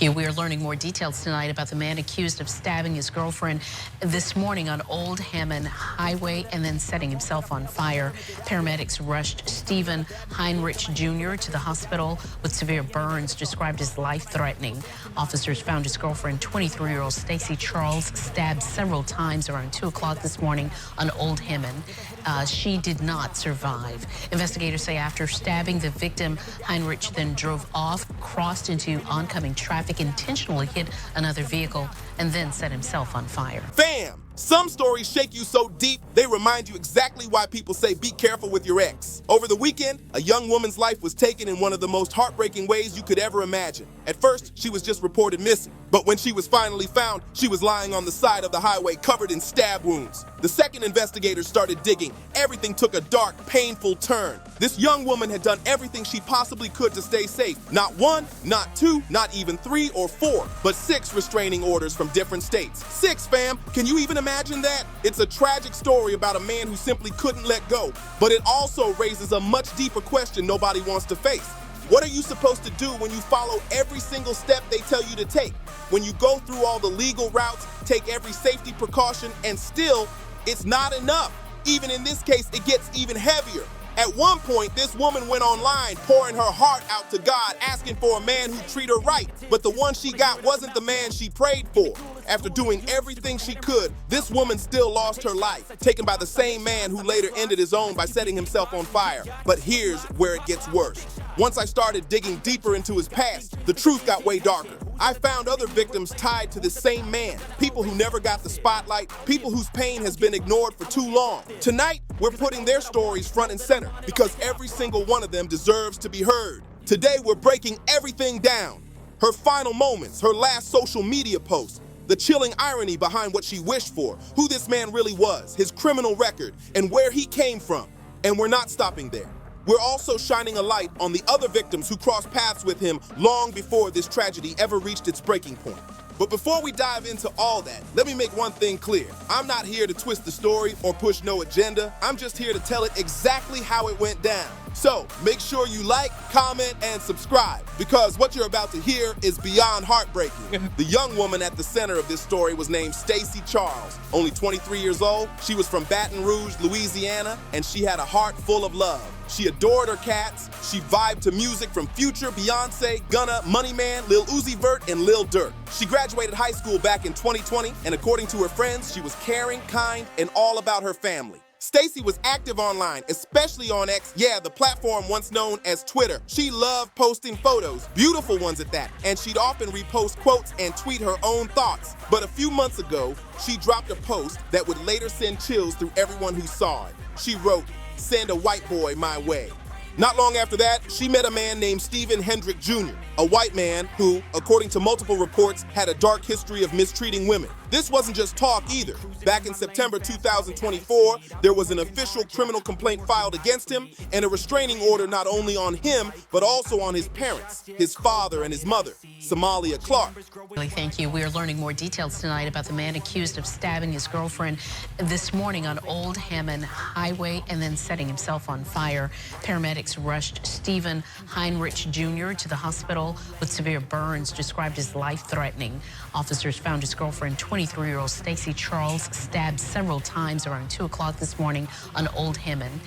Yeah, we are learning more details tonight about the man accused of stabbing his girlfriend this morning on Old Hammond Highway and then setting himself on fire. Paramedics rushed Stephen Heinrich Jr. to the hospital with severe burns described as life-threatening. Officers found his girlfriend, 23-year-old Stacy Charles, stabbed several times around 2 o'clock this morning on Old Hammond. She did not survive. Investigators say after stabbing the victim, Heinrich then drove off, crossed into oncoming traffic, intentionally hit another vehicle, and then set himself on fire. Fam! Some stories shake you so deep, they remind you exactly why people say be careful with your ex. Over the weekend, a young woman's life was taken in one of the most heartbreaking ways you could ever imagine. At first, she was just reported missing. But when she was finally found, she was lying on the side of the highway covered in stab wounds. The second investigators started digging, everything took a dark, painful turn. This young woman had done everything she possibly could to stay safe. Not one, not two, not even 3 or 4, but 6 restraining orders from different states. 6, fam! Can you even imagine that? It's a tragic story about a man who simply couldn't let go, but it also raises a much deeper question nobody wants to face. What are you supposed to do when you follow every single step they tell you to take? When you go through all the legal routes, take every safety precaution, and still, it's not enough. Even in this case, it gets even heavier. At one point, this woman went online, pouring her heart out to God, asking for a man who'd treat her right. But the one she got wasn't the man she prayed for. After doing everything she could, this woman still lost her life, taken by the same man who later ended his own by setting himself on fire. But here's where it gets worse. Once I started digging deeper into his past, the truth got way darker. I found other victims tied to the same man, people who never got the spotlight, people whose pain has been ignored for too long. Tonight, we're putting their stories front and center because every single one of them deserves to be heard. Today, we're breaking everything down. Her final moments, her last social media post, the chilling irony behind what she wished for, who this man really was, his criminal record, and where he came from. And we're not stopping there. We're also shining a light on the other victims who crossed paths with him long before this tragedy ever reached its breaking point. But before we dive into all that, let me make one thing clear. I'm not here to twist the story or push no agenda. I'm just here to tell it exactly how it went down. So make sure you like, comment, and subscribe, because what you're about to hear is beyond heartbreaking. The young woman at the center of this story was named Stacy Charles. Only 23 years old, she was from Baton Rouge, Louisiana, and she had a heart full of love. She adored her cats. She vibed to music from Future, Beyonce, Gunna, Money Man, Lil Uzi Vert, and Lil Durk. She graduated high school back in 2020, and according to her friends, she was caring, kind, and all about her family. Stacy was active online, especially on X, the platform once known as Twitter. She loved posting photos, beautiful ones at that, and she'd often repost quotes and tweet her own thoughts. But a few months ago, she dropped a post that would later send chills through everyone who saw it. She wrote, "Send a white boy my way." Not long after that, she met a man named Stephen Hendrick Jr., a white man who, according to multiple reports, had a dark history of mistreating women. This wasn't just talk either. Back in September 2024, there was an official criminal complaint filed against him and a restraining order not only on him, but also on his parents, his father and his mother, Somalia Clark. Really, thank you. We are learning more details tonight about the man accused of stabbing his girlfriend this morning on Old Hammond Highway and then setting himself on fire. Paramedics rushed Stephen Heinrich Jr. to the hospital with severe burns described as life-threatening. Officers found his girlfriend, 23-year-old Stacy Charles, stabbed several times around 2 o'clock this morning on Old Hammond.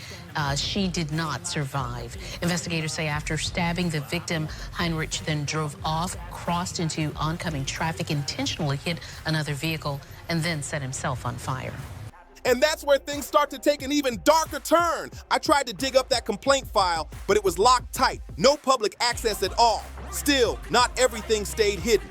She did not survive. Investigators say after stabbing the victim, Heinrich then drove off, crossed into oncoming traffic, intentionally hit another vehicle, and then set himself on fire. And that's where things start to take an even darker turn. I tried to dig up that complaint file, but it was locked tight, no public access at all. Still, not everything stayed hidden.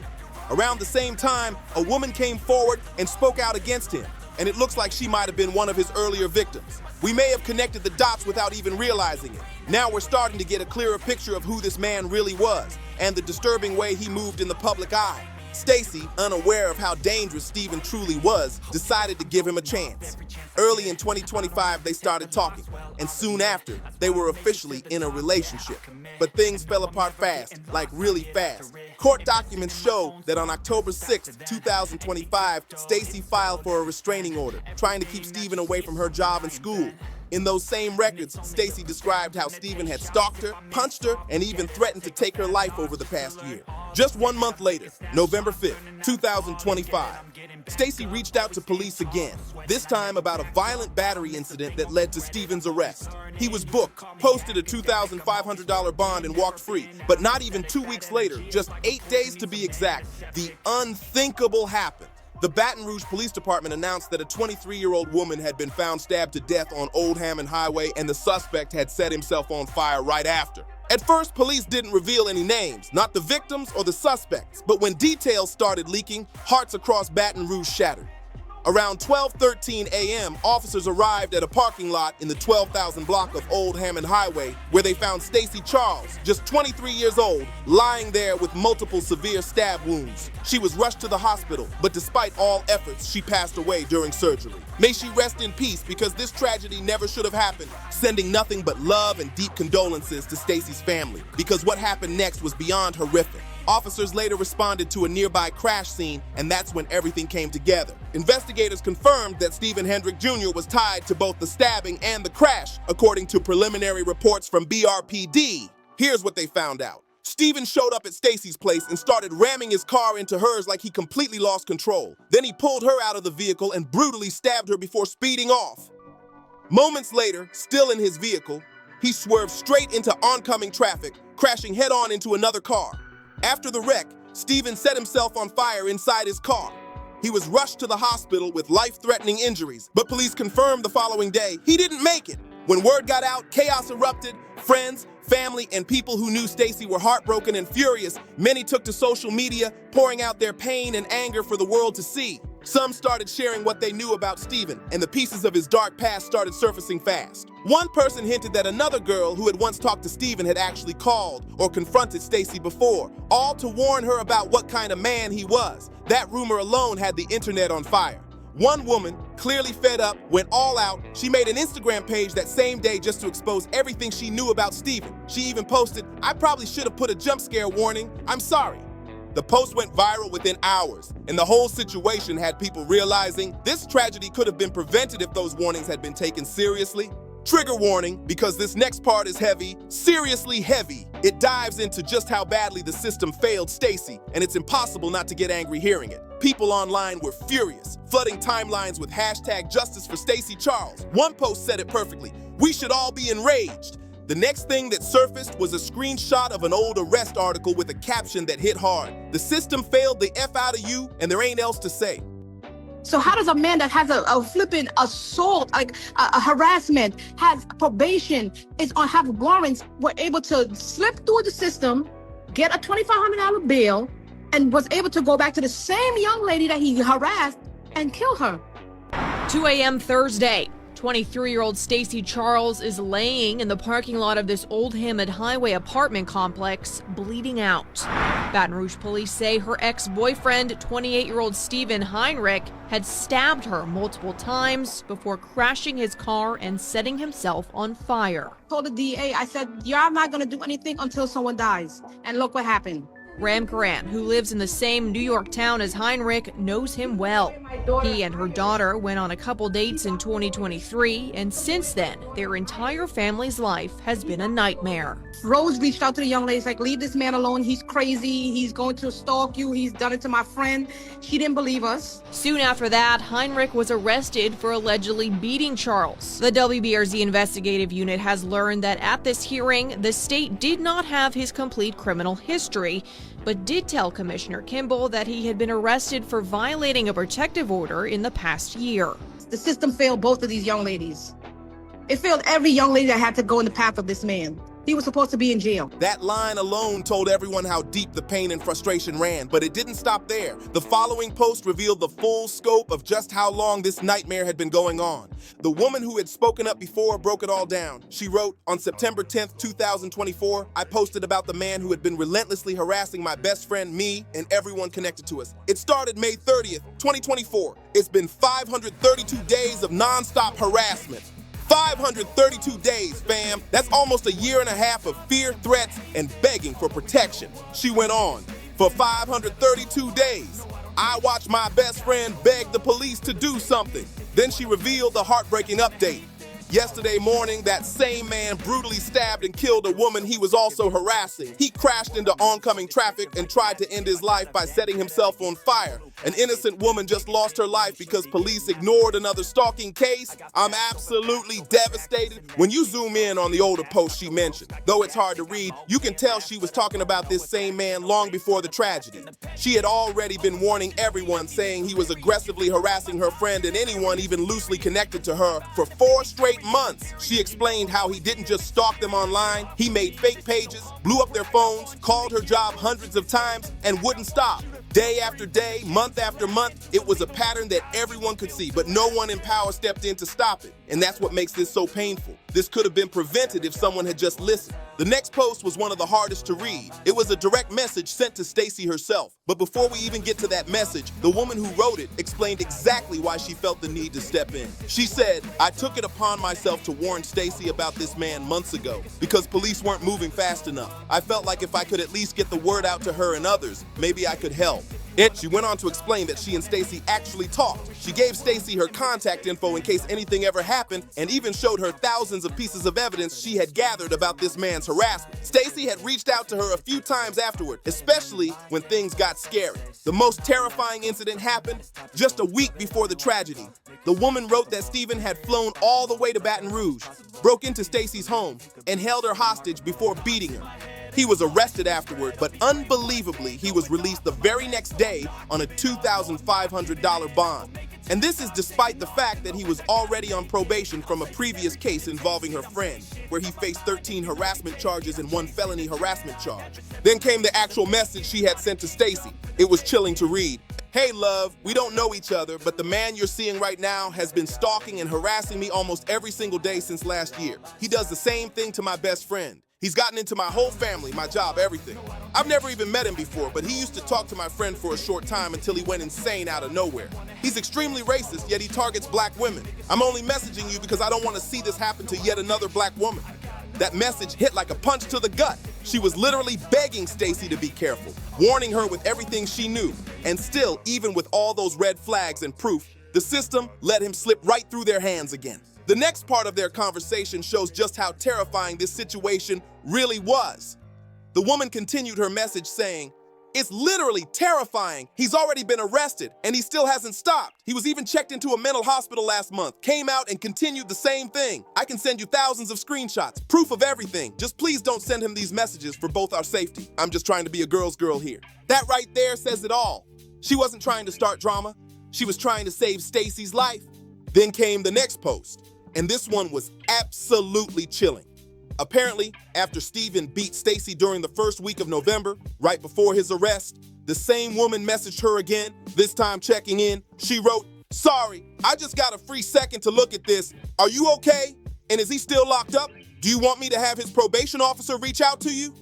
Around the same time, a woman came forward and spoke out against him, and it looks like she might have been one of his earlier victims. We may have connected the dots without even realizing it. Now we're starting to get a clearer picture of who this man really was and the disturbing way he moved in the public eye. Stacy, unaware of how dangerous Stephen truly was, decided to give him a chance. Early in 2025, they started talking, and soon after, they were officially in a relationship. But things fell apart fast, like really fast. Court documents show that on October 6, 2025, Stacy filed for a restraining order, trying to keep Stephen away from her job and school. In those same records, Stacy described how Stephen had stalked her, punched her, and even threatened to take her life over the past year. Just 1 month later, November 5th, 2025, Stacy reached out to police again, this time about a violent battery incident that led to Stephen's arrest. He was booked, posted a $2,500 bond, and walked free. But not even 2 weeks later, just 8 days to be exact, the unthinkable happened. The Baton Rouge Police Department announced that a 23-year-old woman had been found stabbed to death on Old Hammond Highway, and the suspect had set himself on fire right after. At first, police didn't reveal any names, not the victims or the suspects. But when details started leaking, hearts across Baton Rouge shattered. Around 12:13 a.m., officers arrived at a parking lot in the 12,000 block of Old Hammond Highway, where they found Stacy Charles, just 23 years old, lying there with multiple severe stab wounds. She was rushed to the hospital, but despite all efforts, she passed away during surgery. May she rest in peace, because this tragedy never should have happened, sending nothing but love and deep condolences to Stacy's family, because what happened next was beyond horrific. Officers later responded to a nearby crash scene, and that's when everything came together. Investigators confirmed that Stephen Hendrick Jr. was tied to both the stabbing and the crash, according to preliminary reports from BRPD. Here's what they found out. Stephen showed up at Stacy's place and started ramming his car into hers like he completely lost control. Then he pulled her out of the vehicle and brutally stabbed her before speeding off. Moments later, still in his vehicle, he swerved straight into oncoming traffic, crashing head-on into another car. After the wreck, Stephen set himself on fire inside his car. He was rushed to the hospital with life-threatening injuries, but police confirmed the following day he didn't make it. When word got out, chaos erupted. Friends, family, and people who knew Stacy were heartbroken and furious. Many took to social media, pouring out their pain and anger for the world to see. Some started sharing what they knew about Stephen, and the pieces of his dark past started surfacing fast. One person hinted that another girl who had once talked to Stephen had actually called or confronted Stacy before, all to warn her about what kind of man he was. That rumor alone had the internet on fire. One woman, clearly fed up, went all out. She made an Instagram page that same day just to expose everything she knew about Stephen. She even posted, "I probably should have put a jump scare warning. I'm sorry." The post went viral within hours, and the whole situation had people realizing this tragedy could have been prevented if those warnings had been taken seriously. Trigger warning, because this next part is heavy, seriously heavy. It dives into just how badly the system failed Stacy, and it's impossible not to get angry hearing it. People online were furious, flooding timelines with hashtag justice for Stacy Charles. One post said it perfectly: "We should all be enraged." The next thing that surfaced was a screenshot of an old arrest article with a caption that hit hard. "The system failed the F out of you, and there ain't else to say." So how does a man that has a flipping assault, like a harassment, has probation, have warrants, were able to slip through the system, get a $2,500 bail, and was able to go back to the same young lady that he harassed and kill her? 2 a.m. Thursday. 23-year-old Stacy Charles is laying in the parking lot of this Old Hammond Highway apartment complex, bleeding out. Baton Rouge police say her ex-boyfriend, 28-year-old Stephen Heinrich, had stabbed her multiple times before crashing his car and setting himself on fire. I told the DA, I said, "You're not going to do anything until someone dies." And look what happened. Ram Karan, who lives in the same New York town as Heinrich, knows him well. He and her daughter went on a couple dates in 2023, and since then, their entire family's life has been a nightmare. Rose reached out to the young lady, like, "Leave this man alone. He's crazy. He's going to stalk you. He's done it to my friend." She didn't believe us. Soon after that, Heinrich was arrested for allegedly beating Charles. The WBRZ investigative unit has learned that at this hearing, the state did not have his complete criminal history, but did tell Commissioner Kimball that he had been arrested for violating a protective order in the past year. The system failed both of these young ladies. It failed every young lady that had to go in the path of this man. He was supposed to be in jail. That line alone told everyone how deep the pain and frustration ran, but it didn't stop there. The following post revealed the full scope of just how long this nightmare had been going on. The woman who had spoken up before broke it all down. She wrote, "On September 10th, 2024, I posted about the man who had been relentlessly harassing my best friend, me, and everyone connected to us. It started May 30th, 2024. It's been 532 days of nonstop harassment. 532 days, fam. That's almost a year and a half of fear, threats, and begging for protection." She went on, "For 532 days, I watched my best friend beg the police to do something." Then she revealed the heartbreaking update. Yesterday morning, that same man brutally stabbed and killed a woman he was also harassing. He crashed into oncoming traffic and tried to end his life by setting himself on fire. An innocent woman just lost her life because police ignored another stalking case. I'm absolutely devastated. When you zoom in on the older post she mentioned, though it's hard to read, you can tell she was talking about this same man long before the tragedy. She had already been warning everyone, saying he was aggressively harassing her friend and anyone even loosely connected to her for 4 straight months. She explained how he didn't just stalk them online, he made fake pages, blew up their phones, called her job hundreds of times, and wouldn't stop. Day after day, month after month, it was a pattern that everyone could see, but no one in power stepped in to stop it. And that's what makes this so painful. This could have been prevented if someone had just listened. The next post was one of the hardest to read. It was a direct message sent to Stacy herself. But before we even get to that message, the woman who wrote it explained exactly why she felt the need to step in. She said, "I took it upon myself to warn Stacy about this man months ago because police weren't moving fast enough. I felt like if I could at least get the word out to her and others, maybe I could help." She went on to explain that she and Stacy actually talked. She gave Stacy her contact info in case anything ever happened and even showed her thousands of pieces of evidence she had gathered about this man's harassment. Stacy had reached out to her a few times afterward, especially when things got scary. The most terrifying incident happened just a week before the tragedy. The woman wrote that Stephen had flown all the way to Baton Rouge, broke into Stacy's home, and held her hostage before beating her. He was arrested afterward, but unbelievably, he was released the very next day on a $2,500 bond. And this is despite the fact that he was already on probation from a previous case involving her friend, where he faced 13 harassment charges and 1 felony harassment charge. Then came the actual message she had sent to Stacy. It was chilling to read. "Hey love, we don't know each other, but the man you're seeing right now has been stalking and harassing me almost every single day since last year. He does the same thing to my best friend. He's gotten into my whole family, my job, everything. I've never even met him before, but he used to talk to my friend for a short time until he went insane out of nowhere. He's extremely racist, yet he targets black women. I'm only messaging you because I don't want to see this happen to yet another black woman." That message hit like a punch to the gut. She was literally begging Stacy to be careful, warning her with everything she knew. And still, even with all those red flags and proof, the system let him slip right through their hands again. The next part of their conversation shows just how terrifying this situation really was. The woman continued her message saying, "It's literally terrifying. He's already been arrested, and he still hasn't stopped. He was even checked into a mental hospital last month, came out and continued the same thing. I can send you thousands of screenshots, proof of everything. Just please don't send him these messages for both our safety. I'm just trying to be a girl's girl here." That right there says it all. She wasn't trying to start drama. She was trying to save Stacy's life. Then came the next post, and this one was absolutely chilling. Apparently, after Stephen beat Stacy during the first week of November, right before his arrest, the same woman messaged her again, this time checking in. She wrote, "Sorry, I just got a free second to look at this. Are you okay? And is he still locked up? Do you want me to have his probation officer reach out to you?"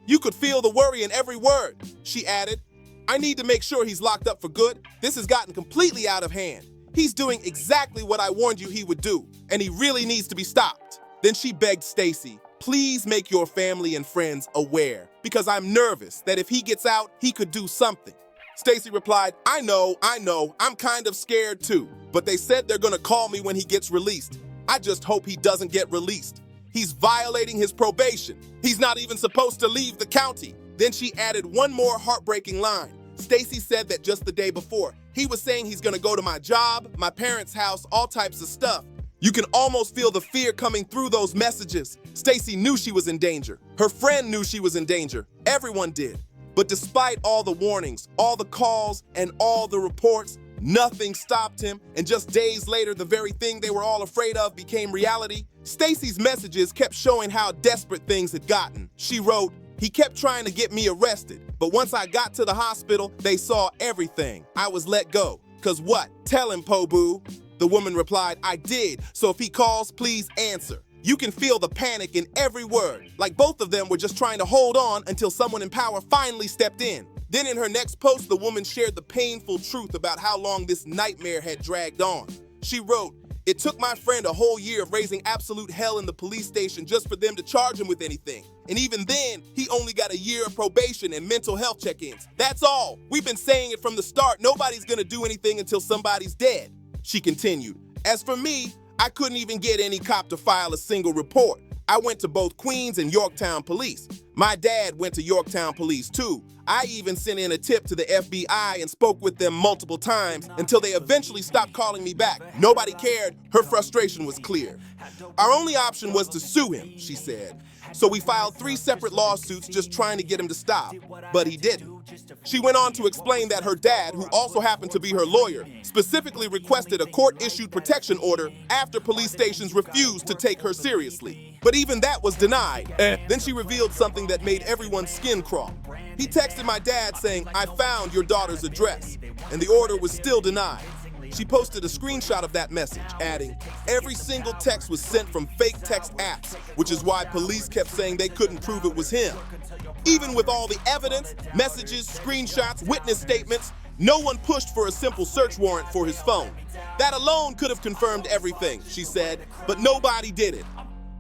You could feel the worry in every word. She added, "I need to make sure he's locked up for good. This has gotten completely out of hand. He's doing exactly what I warned you he would do, and he really needs to be stopped." Then she begged Stacy, "Please make your family and friends aware, because I'm nervous that if he gets out, he could do something." Stacy replied, I know, I'm kind of scared too, but they said they're gonna call me when he gets released. I just hope he doesn't get released. He's violating his probation. He's not even supposed to leave the county." Then she added one more heartbreaking line. Stacy said that just the day before, he was saying he's gonna go to my job, my parents' house, all types of stuff. You can almost feel the fear coming through those messages. Stacy knew she was in danger. Her friend knew she was in danger. Everyone did. But despite all the warnings, all the calls, and all the reports, nothing stopped him, and just days later, the very thing they were all afraid of became reality. Stacy's messages kept showing how desperate things had gotten. She wrote, "He kept trying to get me arrested, but once I got to the hospital, they saw everything. I was let go. 'Cause what? Tell him, Po Boo." The woman replied, "I did, so if he calls, please answer." You can feel the panic in every word, like both of them were just trying to hold on until someone in power finally stepped in. Then in her next post, the woman shared the painful truth about how long this nightmare had dragged on. She wrote, "It took my friend a whole year of raising absolute hell in the police station just for them to charge him with anything. And even then, he only got a year of probation and mental health check-ins. That's all. We've been saying it from the start. Nobody's gonna do anything until somebody's dead." She continued, "As for me, I couldn't even get any cop to file a single report. I went to both Queens and Yorktown police. My dad went to Yorktown police too. I even sent in a tip to the FBI and spoke with them multiple times until they eventually stopped calling me back. Nobody cared. Her frustration was clear. Our only option was to sue him, she said. So we filed 3 separate lawsuits just trying to get him to stop, but he didn't. She went on to explain that her dad, who also happened to be her lawyer, specifically requested a court-issued protection order after police stations refused to take her seriously. But even that was denied. Then she revealed something that made everyone's skin crawl. He texted my dad saying, "I found your daughter's address," and the order was still denied. She posted a screenshot of that message, adding, "Every single text was sent from fake text apps, which is why police kept saying they couldn't prove it was him." Even with all the evidence, messages, screenshots, witness statements, no one pushed for a simple search warrant for his phone. That alone could have confirmed everything, she said, but nobody did it.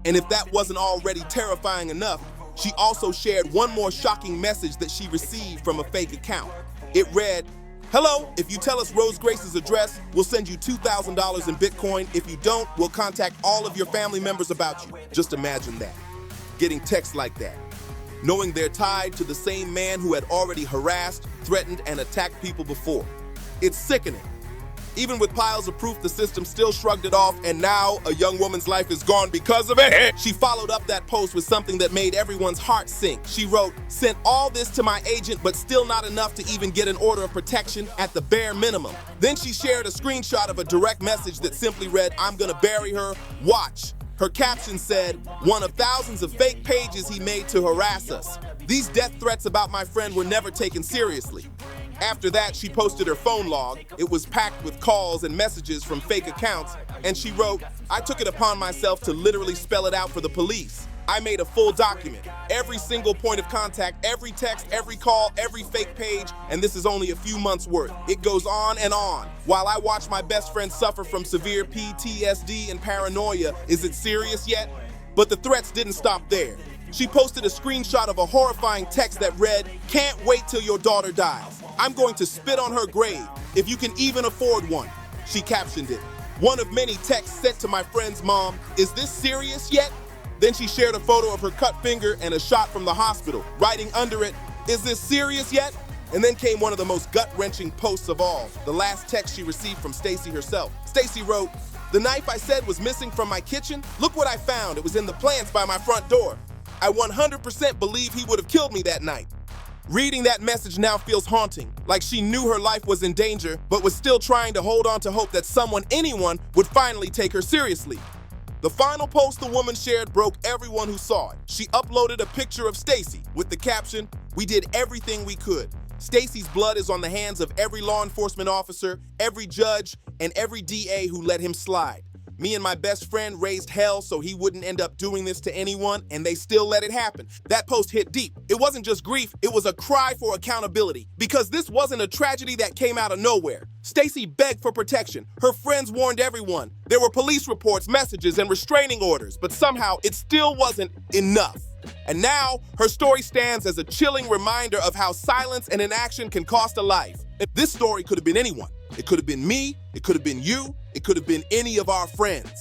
And if that wasn't already terrifying enough, she also shared one more shocking message that she received from a fake account. It read, "Hello, if you tell us Rose Grace's address, we'll send you $2,000 in Bitcoin. If you don't, we'll contact all of your family members about you." Just imagine that. Getting texts like that. Knowing they're tied to the same man who had already harassed, threatened, and attacked people before. It's sickening. Even with piles of proof, the system still shrugged it off, and now a young woman's life is gone because of it. She followed up that post with something that made everyone's heart sink. She wrote, "Sent all this to my agent, but still not enough to even get an order of protection at the bare minimum." Then she shared a screenshot of a direct message that simply read, "I'm gonna bury her, watch." Her caption said, "One of thousands of fake pages he made to harass us. These death threats about my friend were never taken seriously." After that, she posted her phone log. It was packed with calls and messages from fake accounts, and she wrote, "I took it upon myself to literally spell it out for the police. I made a full document, every single point of contact, every text, every call, every fake page, and this is only a few months' worth. It goes on and on. While I watch my best friend suffer from severe PTSD and paranoia, is it serious yet?" But the threats didn't stop there. She posted a screenshot of a horrifying text that read, "Can't wait till your daughter dies. I'm going to spit on her grave, if you can even afford one." She captioned it, "One of many texts sent to my friend's mom. Is this serious yet?" Then she shared a photo of her cut finger and a shot from the hospital, writing under it, "Is this serious yet?" And then came one of the most gut-wrenching posts of all, the last text she received from Stacy herself. Stacy wrote, "The knife I said was missing from my kitchen? Look what I found. It was in the plants by my front door. I 100% believe he would have killed me that night." Reading that message now feels haunting, like she knew her life was in danger, but was still trying to hold on to hope that someone, anyone, would finally take her seriously. The final post the woman shared broke everyone who saw it. She uploaded a picture of Stacy with the caption, "We did everything we could. Stacy's blood is on the hands of every law enforcement officer, every judge, and every DA who let him slide. Me and my best friend raised hell so he wouldn't end up doing this to anyone, and they still let it happen." That post hit deep. It wasn't just grief, it was a cry for accountability, because this wasn't a tragedy that came out of nowhere. Stacy begged for protection. Her friends warned everyone. There were police reports, messages, and restraining orders, but somehow it still wasn't enough. And now, her story stands as a chilling reminder of how silence and inaction can cost a life. This story could have been anyone. It could have been me, it could have been you, it could have been any of our friends.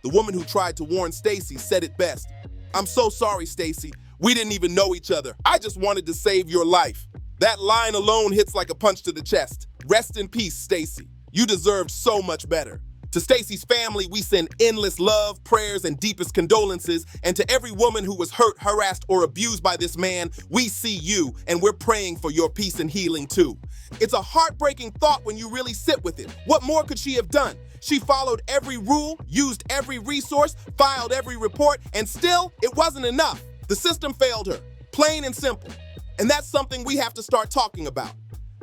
The woman who tried to warn Stacy said it best. "I'm so sorry, Stacy. We didn't even know each other. I just wanted to save your life." That line alone hits like a punch to the chest. Rest in peace, Stacy. You deserved so much better. To Stacy's family, we send endless love, prayers, and deepest condolences. And to every woman who was hurt, harassed, or abused by this man, we see you, and we're praying for your peace and healing too. It's a heartbreaking thought when you really sit with it. What more could she have done? She followed every rule, used every resource, filed every report, and still, it wasn't enough. The system failed her, plain and simple. And that's something we have to start talking about.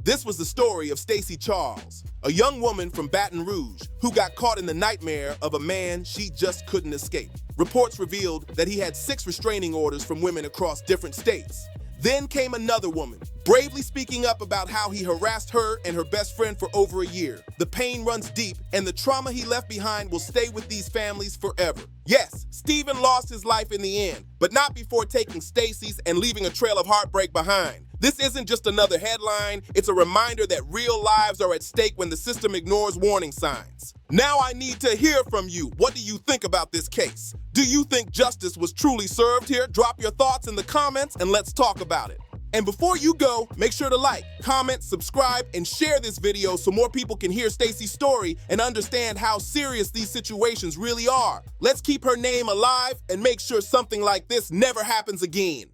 This was the story of Stacy Charles, a young woman from Baton Rouge who got caught in the nightmare of a man she just couldn't escape. Reports revealed that he had 6 restraining orders from women across different states. Then came another woman, bravely speaking up about how he harassed her and her best friend for over a year. The pain runs deep, and the trauma he left behind will stay with these families forever. Yes, Stephen lost his life in the end, but not before taking Stacy's and leaving a trail of heartbreak behind. This isn't just another headline, it's a reminder that real lives are at stake when the system ignores warning signs. Now I need to hear from you. What do you think about this case? Do you think justice was truly served here? Drop your thoughts in the comments and let's talk about it. And before you go, make sure to like, comment, subscribe, and share this video so more people can hear Stacy's story and understand how serious these situations really are. Let's keep her name alive and make sure something like this never happens again.